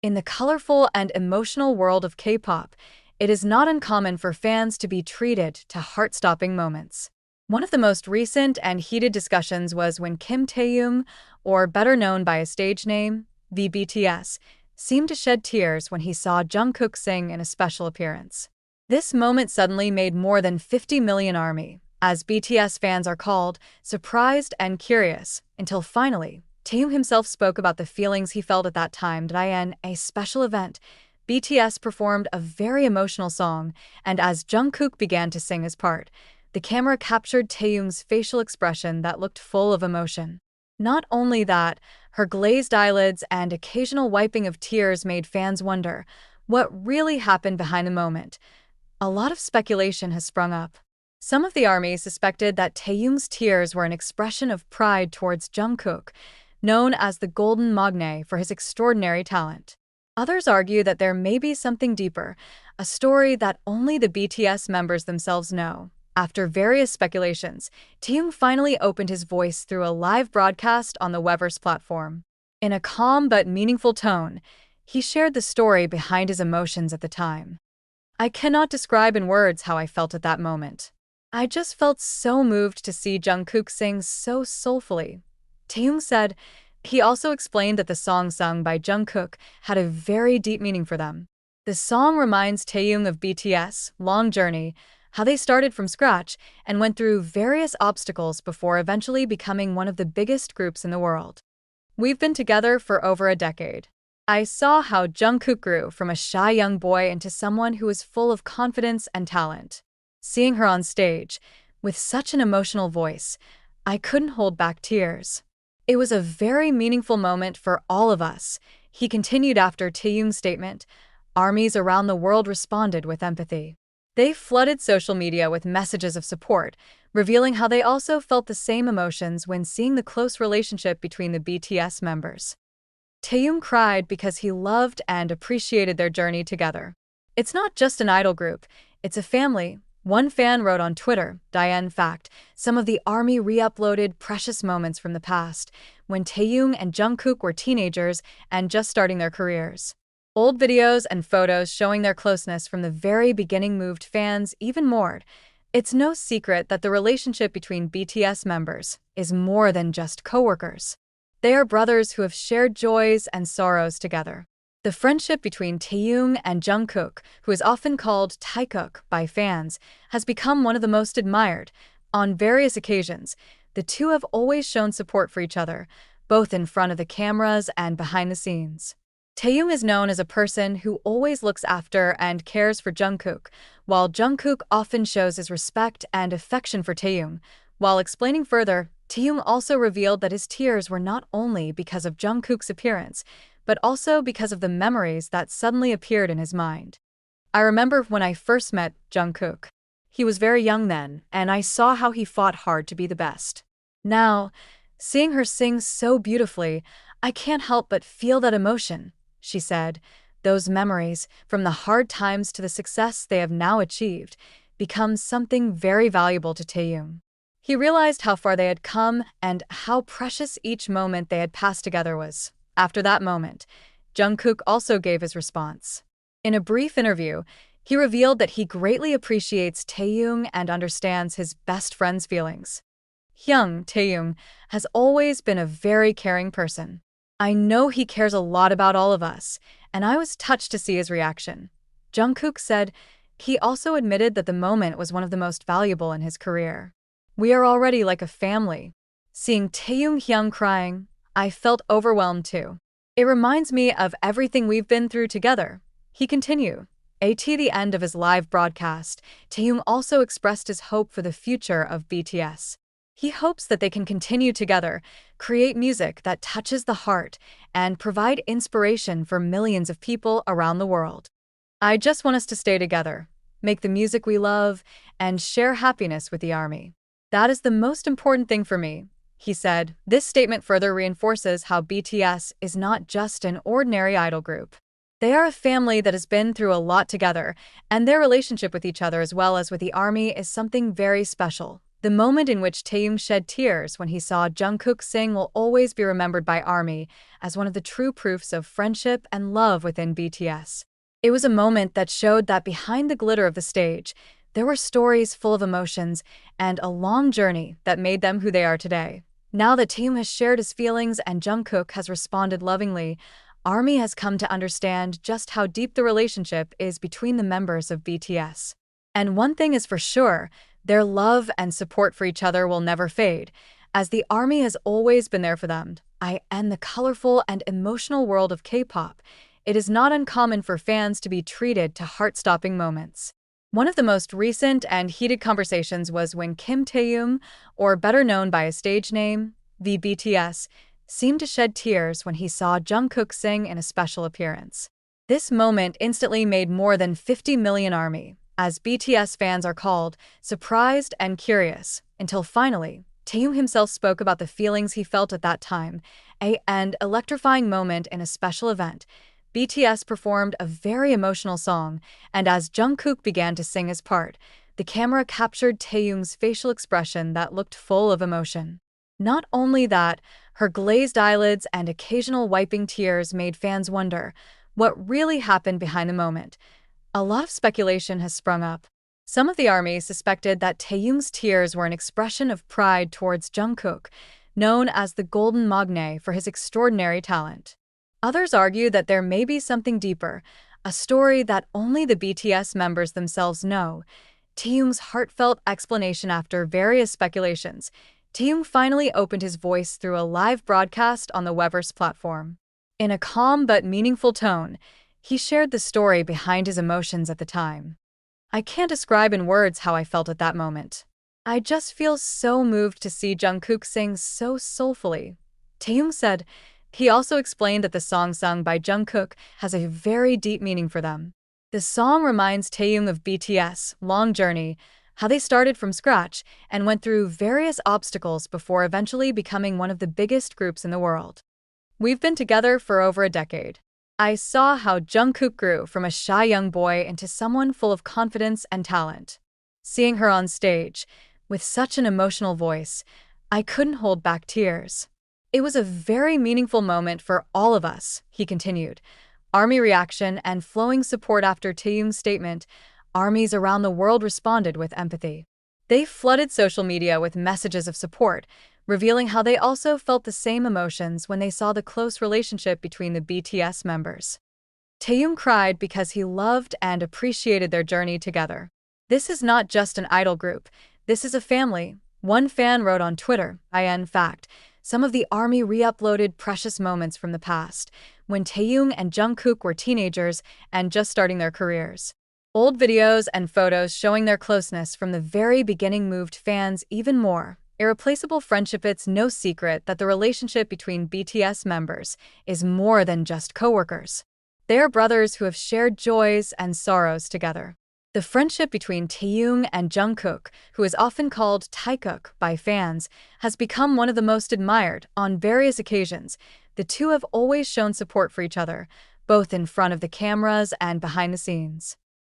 In the colorful and emotional world of K-pop, it is not uncommon for fans to be treated to heart-stopping moments. One of the most recent and heated discussions was when Kim Taehyung, or better known by his stage name, the BTS, seemed to shed tears when he saw Jungkook sing in a special appearance. This moment suddenly made more than 50 million ARMY, as BTS fans are called, surprised and curious, until finally, Taehyung himself spoke about the feelings he felt at that time. In a special event, BTS performed a very emotional song, and as Jungkook began to sing his part, the camera captured Taehyung's facial expression that looked full of emotion. Not only that, her glazed eyelids and occasional wiping of tears made fans wonder what really happened behind the moment. A lot of speculation has sprung up. Some of the ARMY suspected that Taehyung's tears were an expression of pride towards Jungkook, known as the Golden Magne for his extraordinary talent. Others argue that there may be something deeper, a story that only the BTS members themselves know. After various speculations, Taehyung finally opened his voice through a live broadcast on the Weverse platform. In a calm but meaningful tone, he shared the story behind his emotions at the time. "I cannot describe in words how I felt at that moment. I just felt so moved to see Jungkook sing so soulfully," Taehyung said. He also explained that the song sung by Jungkook had a very deep meaning for them. The song reminds Taehyung of BTS' long journey, how they started from scratch and went through various obstacles before eventually becoming one of the biggest groups in the world. "We've been together for over a decade. I saw how Jungkook grew from a shy young boy into someone who was full of confidence and talent. Seeing her on stage, with such an emotional voice, I couldn't hold back tears. It was a very meaningful moment for all of us," he continued after Taehyung's statement. Armies around the world responded with empathy. They flooded social media with messages of support, revealing how they also felt the same emotions when seeing the close relationship between the BTS members. Taehyung cried because he loved and appreciated their journey together. "It's not just an idol group, it's a family," one fan wrote on Twitter. In fact, some of the ARMY re-uploaded precious moments from the past, when Taehyung and Jungkook were teenagers and just starting their careers. Old videos and photos showing their closeness from the very beginning moved fans even more. It's no secret that the relationship between BTS members is more than just co-workers. They are brothers who have shared joys and sorrows together. The friendship between Taehyung and Jungkook, who is often called Taehyung by fans, has become one of the most admired. On various occasions, the two have always shown support for each other, both in front of the cameras and behind the scenes. Taehyung is known as a person who always looks after and cares for Jungkook, while Jungkook often shows his respect and affection for Taehyung. While explaining further, Taehyung also revealed that his tears were not only because of Jungkook's appearance, but also because of the memories that suddenly appeared in his mind. "I remember when I first met Jungkook. He was very young then, and I saw how he fought hard to be the best. Now, seeing her sing so beautifully, I can't help but feel that emotion," she said. Those memories, from the hard times to the success they have now achieved, become something very valuable to Taehyung. He realized how far they had come and how precious each moment they had passed together was. After that moment, Jungkook also gave his response. In a brief interview, he revealed that he greatly appreciates Taehyung and understands his best friend's feelings. Taehyung has always been a very caring person. I know he cares a lot about all of us, and I was touched to see his reaction," Jungkook said. He also admitted that the moment was one of the most valuable in his career. "We are already like a family. Seeing Taehyung crying, I felt overwhelmed too. It reminds me of everything we've been through together," he continued. At the end of his live broadcast, Taehyung also expressed his hope for the future of BTS. He hopes that they can continue together, create music that touches the heart, and provide inspiration for millions of people around the world. "I just want us to stay together, make the music we love, and share happiness with the ARMY. That is the most important thing for me," he said. This statement further reinforces how BTS is not just an ordinary idol group. They are a family that has been through a lot together, and their relationship with each other as well as with the ARMY is something very special. The moment in which Taehyung shed tears when he saw Jungkook sing will always be remembered by ARMY as one of the true proofs of friendship and love within BTS. It was a moment that showed that behind the glitter of the stage, there were stories full of emotions and a long journey that made them who they are today. Now that Taehyung has shared his feelings and Jungkook has responded lovingly, ARMY has come to understand just how deep the relationship is between the members of BTS. And one thing is for sure, their love and support for each other will never fade, as the ARMY has always been there for them. In the colorful and emotional world of K-pop, it is not uncommon for fans to be treated to heart-stopping moments. One of the most recent and heated conversations was when Kim Taehyung, or better known by his stage name, the BTS, seemed to shed tears when he saw Jungkook sing in a special appearance. This moment instantly made more than 50 million ARMY, as BTS fans are called, surprised and curious, until finally, Taehyung himself spoke about the feelings he felt at that time, an electrifying moment in a special event. BTS performed a very emotional song, and as Jungkook began to sing his part, the camera captured Taehyung's facial expression that looked full of emotion. Not only that, her glazed eyelids and occasional wiping tears made fans wonder what really happened behind the moment. A lot of speculation has sprung up. Some of the ARMY suspected that Taehyung's tears were an expression of pride towards Jungkook, known as the Golden Magne for his extraordinary talent. Others argue that there may be something deeper, a story that only the BTS members themselves know. Taehyung's heartfelt explanation after various speculations, Taehyung finally opened his voice through a live broadcast on the Weverse platform. In a calm but meaningful tone, he shared the story behind his emotions at the time. "I can't describe in words how I felt at that moment. I just feel so moved to see Jungkook sing so soulfully," Taehyung said. He also explained that the song sung by Jungkook has a very deep meaning for them. The song reminds Taehyung of BTS' long journey, how they started from scratch and went through various obstacles before eventually becoming one of the biggest groups in the world. "We've been together for over a decade. I saw how Jungkook grew from a shy young boy into someone full of confidence and talent. Seeing her on stage, with such an emotional voice, I couldn't hold back tears. It was a very meaningful moment for all of us," he continued. ARMY reaction and flowing support after Taehyung's statement, ARMYs around the world responded with empathy. They flooded social media with messages of support, revealing how they also felt the same emotions when they saw the close relationship between the BTS members. Taehyung cried because he loved and appreciated their journey together. "This is not just an idol group, this is a family," one fan wrote on Twitter. In fact, some of the ARMY re-uploaded precious moments from the past, when Taehyung and Jungkook were teenagers and just starting their careers. Old videos and photos showing their closeness from the very beginning moved fans even more. Irreplaceable friendship. It's no secret that the relationship between BTS members is more than just co-workers. They are brothers who have shared joys and sorrows together. The friendship between Taehyung and Jungkook, who is often called Taehyung by fans, has become one of the most admired. On various occasions, the two have always shown support for each other, both in front of the cameras and behind the scenes.